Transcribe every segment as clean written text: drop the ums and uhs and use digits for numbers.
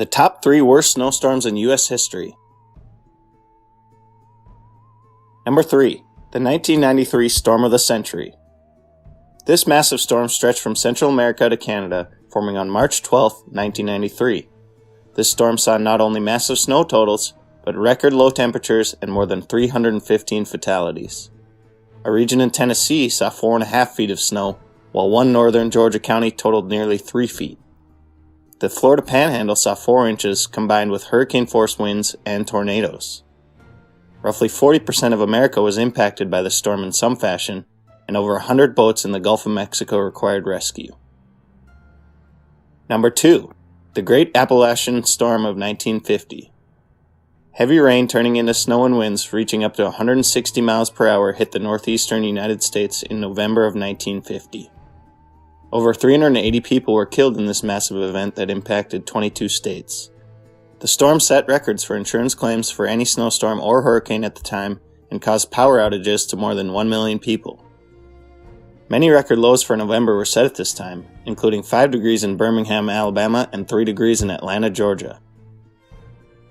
The top 3 worst snowstorms in U.S. history. Number 3. The 1993 Storm of the Century. This massive storm stretched from Central America to Canada, forming on March 12, 1993. This storm saw not only massive snow totals, but record low temperatures and more than 315 fatalities. A region in Tennessee saw 4.5 feet of snow, while one northern Georgia county totaled nearly 3 feet. The Florida Panhandle saw 4 inches combined with hurricane-force winds and tornadoes. Roughly 40% of America was impacted by the storm in some fashion, and over 100 boats in the Gulf of Mexico required rescue. Number 2. The Great Appalachian Storm of 1950. Heavy rain turning into snow and winds reaching up to 160 miles per hour hit the northeastern United States in November of 1950. Over 380 people were killed in this massive event that impacted 22 states. The storm set records for insurance claims for any snowstorm or hurricane at the time and caused power outages to more than 1 million people. Many record lows for November were set at this time, including 5 degrees in Birmingham, Alabama, and 3 degrees in Atlanta, Georgia.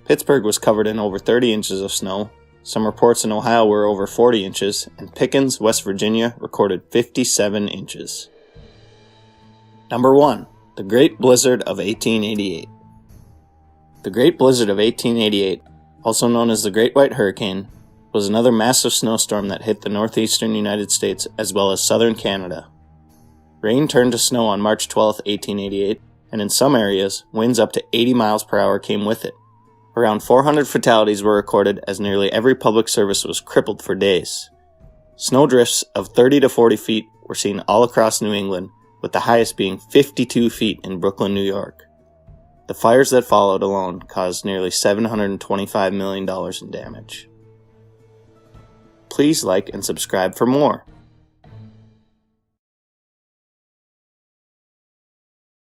Pittsburgh was covered in over 30 inches of snow. Some reports in Ohio were over 40 inches, and Pickens, West Virginia, recorded 57 inches. Number 1. The Great Blizzard of 1888. The Great Blizzard of 1888, also known as the Great White Hurricane, was another massive snowstorm that hit the northeastern United States as well as southern Canada. Rain turned to snow on March 12, 1888, and in some areas, winds up to 80 miles per hour came with it. Around 400 fatalities were recorded as nearly every public service was crippled for days. Snowdrifts of 30 to 40 feet were seen all across New England, with the highest being 52 feet in Brooklyn, New York. The fires that followed alone caused nearly $725 million in damage. Please like and subscribe for more.